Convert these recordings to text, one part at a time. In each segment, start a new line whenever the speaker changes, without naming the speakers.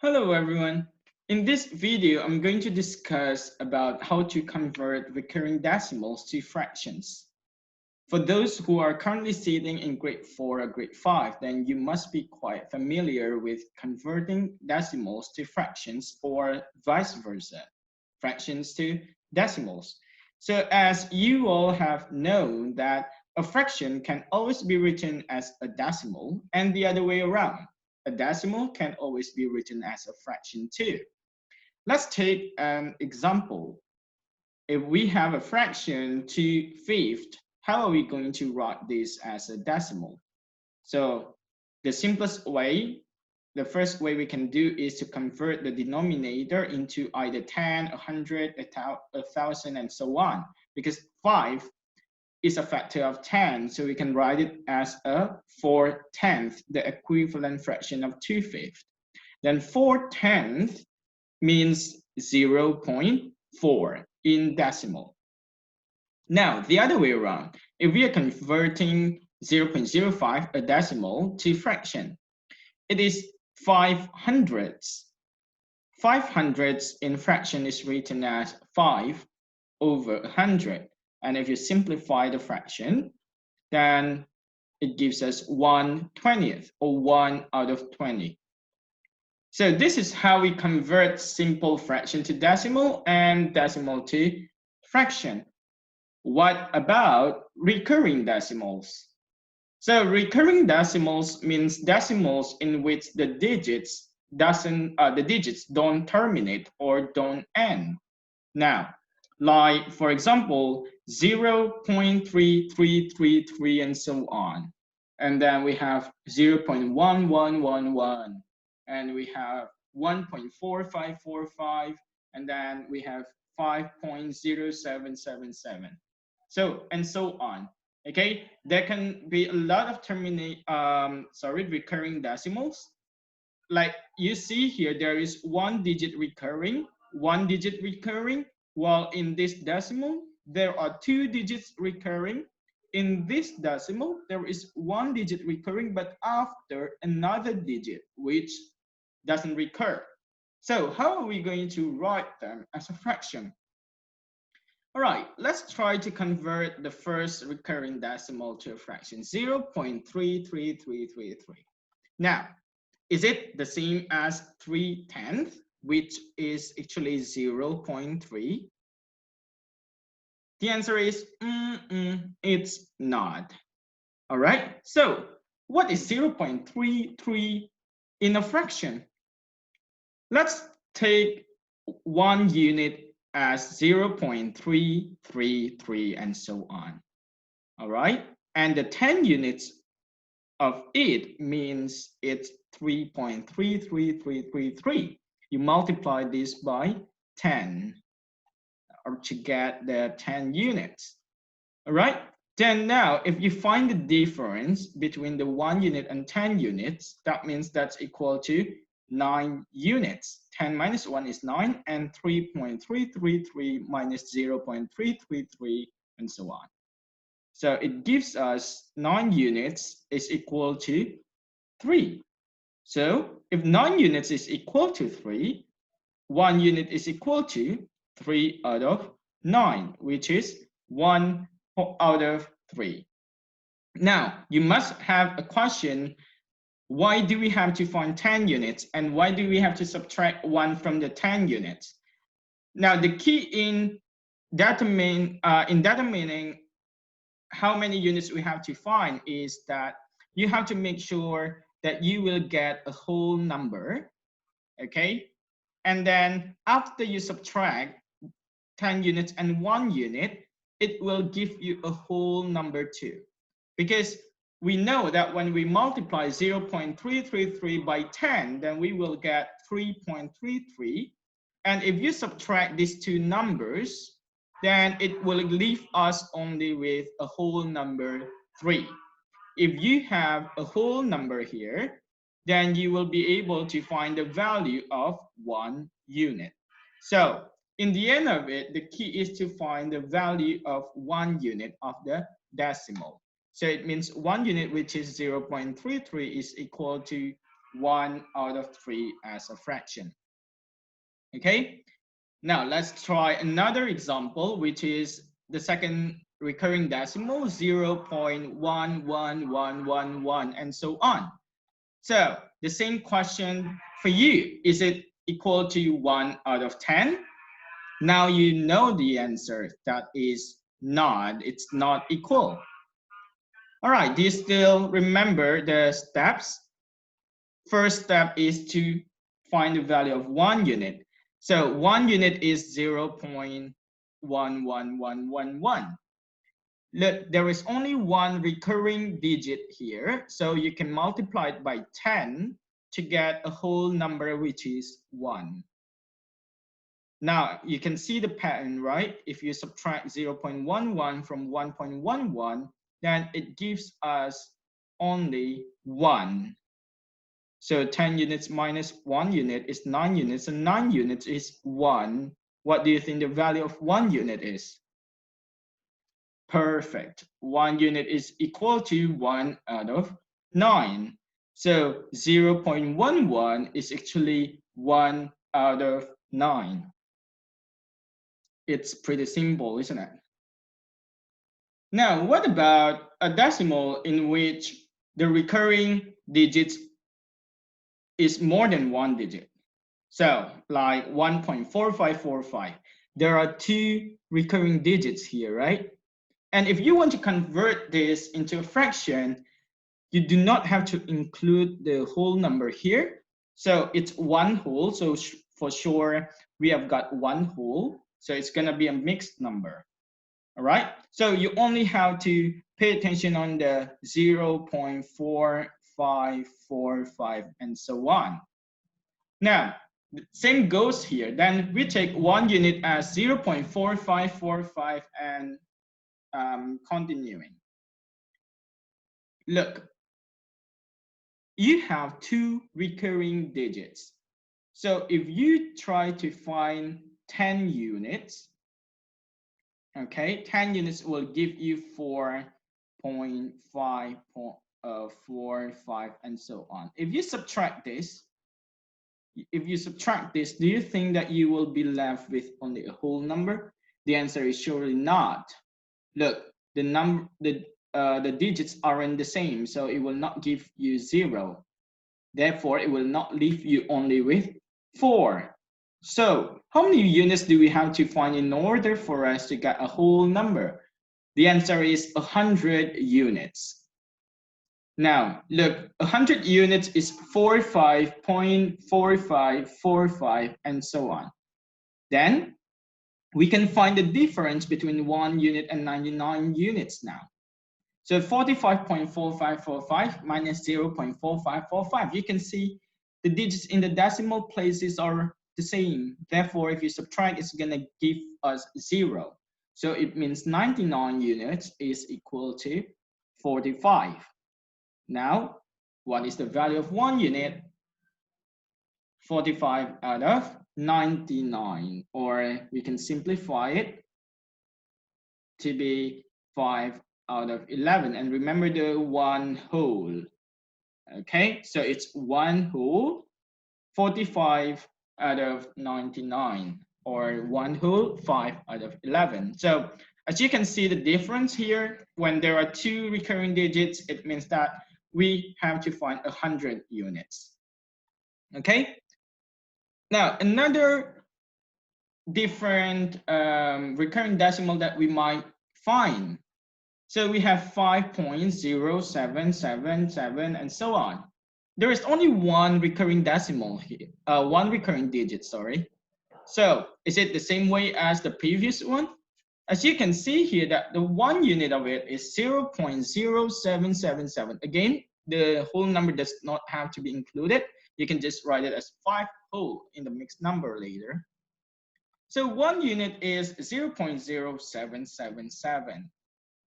Hello everyone. In this video, I'm going to discuss about how to convert recurring decimals to fractions. For those who are currently sitting in grade 4 or grade 5, then you must be quite familiar with converting decimals to fractions or vice versa, fractions to decimals. So as you all have known that a fraction can always be written as a decimal and the other way around. A decimal can always be written as a fraction too. Let's take an example. If we have a fraction 2/5, how are we going to write this as a decimal? So the simplest way, the first way we can do is to convert the denominator into either 10, 100, 1,000, and so on. Because 5 is a factor of 10, so we can write it as a 4/10, the equivalent fraction of 2/5. Then 4/10 means 0.4 in decimal. Now, the other way around, if we are converting 0.05, a decimal, to fraction, it is 5/100. 5/100 in fraction is written as 5/100. And if you simplify the fraction, then it gives us 1/20 or 1/20. So this is how we convert simple fraction to decimal and decimal to fraction. What about recurring decimals? So recurring decimals means decimals in which the digits don't terminate or don't end. Now, like for example, 0.3333 and so on. And then we have 0.1111, and we have 1.4545, and then we have 5.0777. So and so on. Okay, there can be a lot of recurring decimals. Like you see here, there is one digit recurring, while in this decimal, there are 2 digits recurring. In this decimal, there is 1 digit recurring, but after another digit, which doesn't recur. So how are we going to write them as a fraction? All right, let's try to convert the first recurring decimal to a fraction, 0.33333. Now, is it the same as 3/10, which is actually 0.3? The answer is, it's not. All right, so what is 0.33 in a fraction? Let's take 1 unit as 0.333 and so on. All right, and the 10 units of it means it's 3.33333. You multiply this by 10 or to get the 10 units. All right, then now if you find the difference between the 1 unit and 10 units, that means that's equal to 9 units. 10 minus 1 is 9, and 3.333 minus 0.333 and so on. So it gives us 9 units is equal to 3. So if 9 units is equal to 3, 1 unit is equal to 3/9, which is 1/3. Now, you must have a question, why do we have to find 10 units and why do we have to subtract 1 from the 10 units? Now, the key in determining how many units we have to find is that you have to make sure that you will get a whole number, okay? And then after you subtract 10 units and 1 unit, it will give you a whole number too. Because we know that when we multiply 0.333 by 10, then we will get 3.33. And if you subtract these two numbers, then it will leave us only with a whole number 3. If you have a whole number here, then you will be able to find the value of 1 unit. So in the end of it, the key is to find the value of 1 unit of the decimal. So it means 1 unit, which is 0.33, is equal to 1 out of 3 as a fraction. Okay, now let's try another example, which is the second recurring decimal, 0.11111, and so on. So the same question for you, is it equal to 1 out of 10? Now you know the answer, that is not, it's not equal. All right, do you still remember the steps? First step is to find the value of 1 unit. So 1 unit is 0.11111. Look, there is only one recurring digit here, so you can multiply it by 10 to get a whole number, which is 1. Now, you can see the pattern, right? If you subtract 0.11 from 1.11, then it gives us only 1. So 10 units minus 1 unit is 9 units, and 9 units is 1. What do you think the value of 1 unit is? Perfect. 1 unit is equal to 1 out of 9. So 0.11 is actually 1 out of 9. It's pretty simple, isn't it? Now, what about a decimal in which the recurring digits is more than 1 digit? So like 1.4545, there are 2 recurring digits here, right? And if you want to convert this into a fraction, you do not have to include the whole number here. So it's 1 whole. So for sure, we have got 1 whole. So it's going to be a mixed number. All right. So you only have to pay attention on the 0.4545 and so on. Now, the same goes here. Then we take 1 unit as 0.4545 and continuing. Look, you have 2 recurring digits. So if you try to find 10 units, okay, 10 units will give you 4.545 and so on. If you subtract this, do you think that you will be left with only a whole number? The answer is surely not. Look, the digits aren't the same, so it will not give you 0. Therefore, it will not leave you only with 4. So how many units do we have to find in order for us to get a whole number? The answer is 100 units. Now, look, 100 units is 45.4545 and so on. Then we can find the difference between 1 unit and 99 units now. So 45.4545 minus 0.4545, you can see the digits in the decimal places are the same. Therefore, if you subtract, it's going to give us 0. So it means 99 units is equal to 45. Now, what is the value of 1 unit? 45 out of 99, or we can simplify it to be 5 out of 11. And remember the 1 whole. Okay, so it's 1 whole, 45 out of 99, or 1 whole, 5 out of 11. So as you can see the difference here, when there are 2 recurring digits, it means that we have to find 100 units. Okay, now another different recurring decimal that we might find. So we have 5.0777 and so on. There is only one recurring decimal here, one recurring digit, sorry. So is it the same way as the previous one? As you can see here that the 1 unit of it is 0.0777. Again, the whole number does not have to be included. You can just write it as 5 whole in the mixed number later. So 1 unit is 0.0777.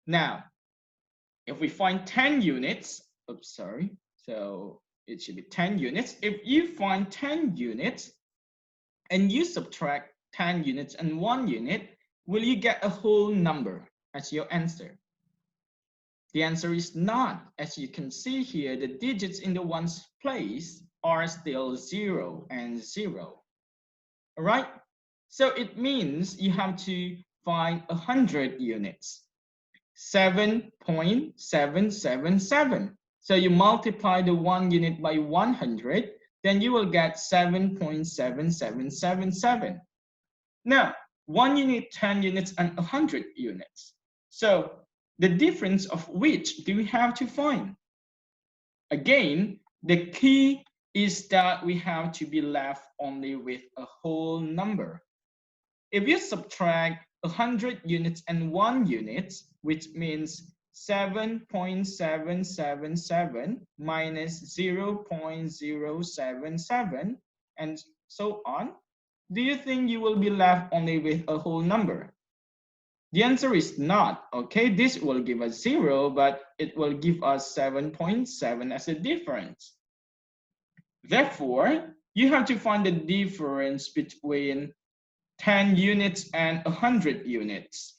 Now, if we find 10 units, oops, sorry. So it should be 10 units. If you find 10 units and you subtract 10 units and 1 unit, will you get a whole number as your answer? The answer is not. As you can see here, the digits in the ones place are still 0 and 0. All right? So it means you have to find 100 units. 7.777. So you multiply the 1 unit by 100, then you will get 7.7777. Now, 1 unit, 10 units, and 100 units. So the difference of which do we have to find? Again, the key is that we have to be left only with a whole number. If you subtract 100 units and 1 unit, which means 7.777 minus 0.077 and so on, do you think you will be left only with a whole number? The answer is not, okay? This will give us 0, but it will give us 7.7 as a difference. Therefore, you have to find the difference between 10 units and 100 units.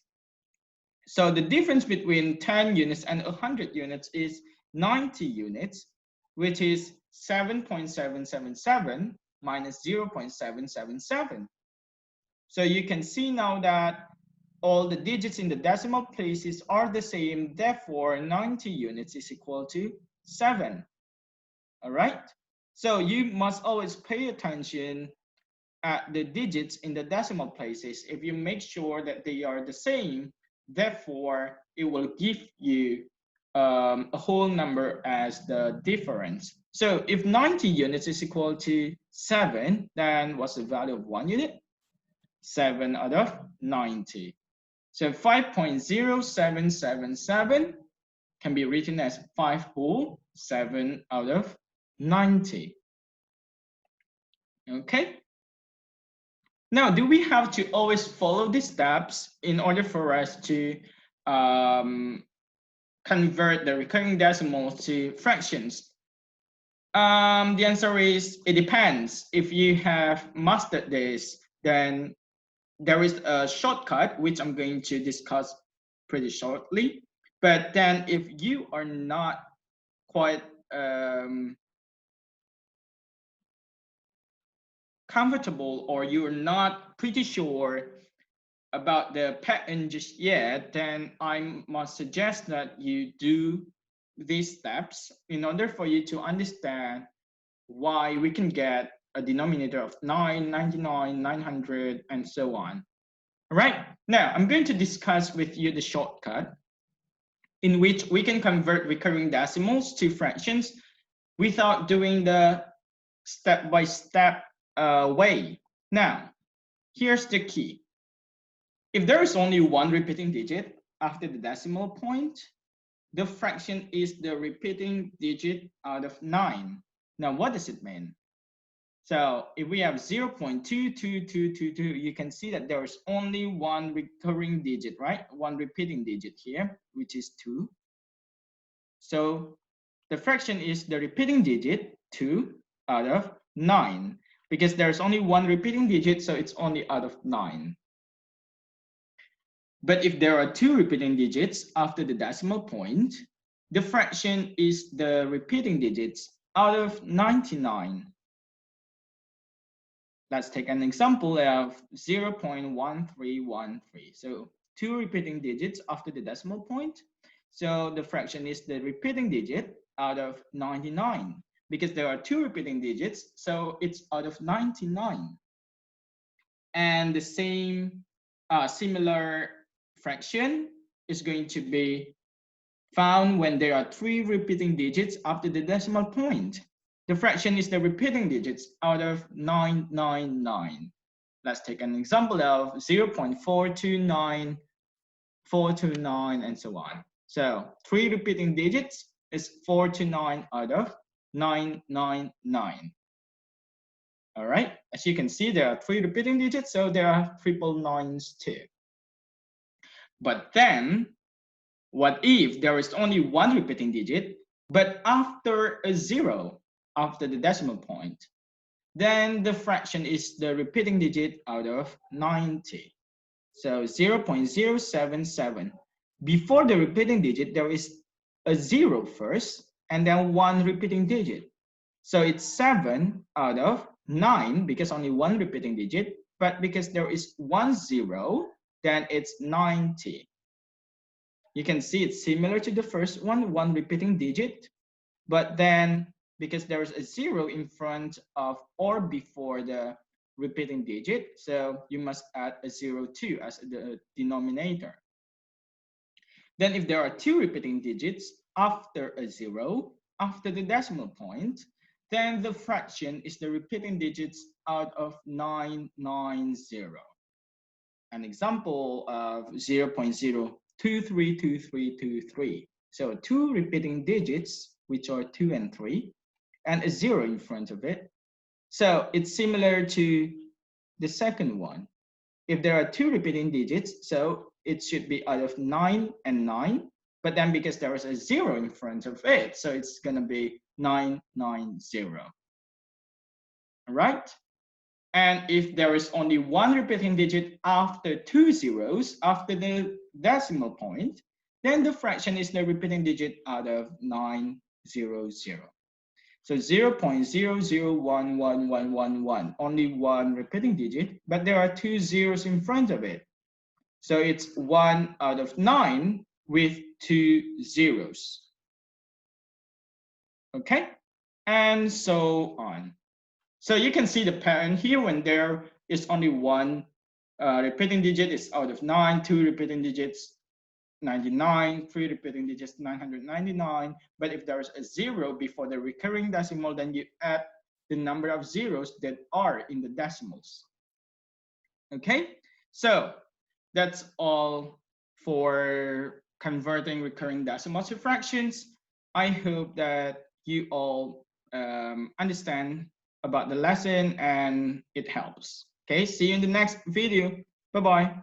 So the difference between 10 units and 100 units is 90 units, which is 7.777 minus 0.777. So you can see now that all the digits in the decimal places are the same, therefore 90 units is equal to 7. All right? So you must always pay attention at the digits in the decimal places. If you make sure that they are the same, therefore it will give you a whole number as the difference. So if 90 units is equal to 7, then what's the value of 1 unit? 7 out of 90. So 5.0777 can be written as 5 whole, 7 out of 90. Okay. Now, do we have to always follow these steps in order for us to convert the recurring decimals to fractions? The answer is it depends. If you have mastered this, then there is a shortcut, which I'm going to discuss pretty shortly. But then if you are not quite comfortable, or you're not pretty sure about the pattern just yet, then I must suggest that you do these steps in order for you to understand why we can get a denominator of 9, 99, 900, and so on. All right, now I'm going to discuss with you the shortcut in which we can convert recurring decimals to fractions without doing the step-by-step way. Now, here's the key. If there is only one repeating digit after the decimal point, the fraction is the repeating digit out of 9. Now, what does it mean? So if we have 0.22222, you can see that there is only one recurring digit, right? One repeating digit here, which is 2. So the fraction is the repeating digit 2 out of 9. Because there's only one repeating digit, so it's only out of 9. But if there are 2 repeating digits after the decimal point, the fraction is the repeating digits out of 99. Let's take an example of 0.1313. So 2 repeating digits after the decimal point. So the fraction is the repeating digit out of 99. Because there are 2 repeating digits, so it's out of 99. And the same similar fraction is going to be found when there are 3 repeating digits after the decimal point. The fraction is the repeating digits out of 999. Let's take an example of 0.429, 429, and so on. So 3 repeating digits is 429 out of 999. All right, as you can see, there are 3 repeating digits, so there are triple nines too. But then, what if there is only 1 repeating digit, but after a 0, after the decimal point, then the fraction is the repeating digit out of 90. So 0.077. Before the repeating digit, there is a 0 first, and then 1 repeating digit. So it's 7 out of 9 because only one repeating digit, but because there is 1 0, then it's 90. You can see it's similar to the first one repeating digit, but then because there is a 0 in front of or before the repeating digit, so you must add a 0 too as the denominator. Then if there are 2 repeating digits after a 0, after the decimal point, then the fraction is the repeating digits out of 990. An example of 0.0232323. So 2 repeating digits, which are 2 and 3, and a 0 in front of it. So it's similar to the second one. If there are 2 repeating digits, so it should be out of 9 and 9, but then because there is a 0 in front of it, so it's going to be 990. All right? And if there is only 1 repeating digit after 2 zeros, after the decimal point, then the fraction is the repeating digit out of 900. So 0.001111, only 1 repeating digit, but there are 2 zeros in front of it. So it's 1 out of 9 with 2 zeros. Okay, and so on. So you can see the pattern here. When there is only 1 repeating digit, it's out of 9, 2 repeating digits, 99, 3 repeating digits, 999. But if there is a 0 before the recurring decimal, then you add the number of zeros that are in the decimals. Okay, so that's all for converting recurring decimals to fractions. I hope that you all understand about the lesson and it helps. Okay, see you in the next video. Bye-bye.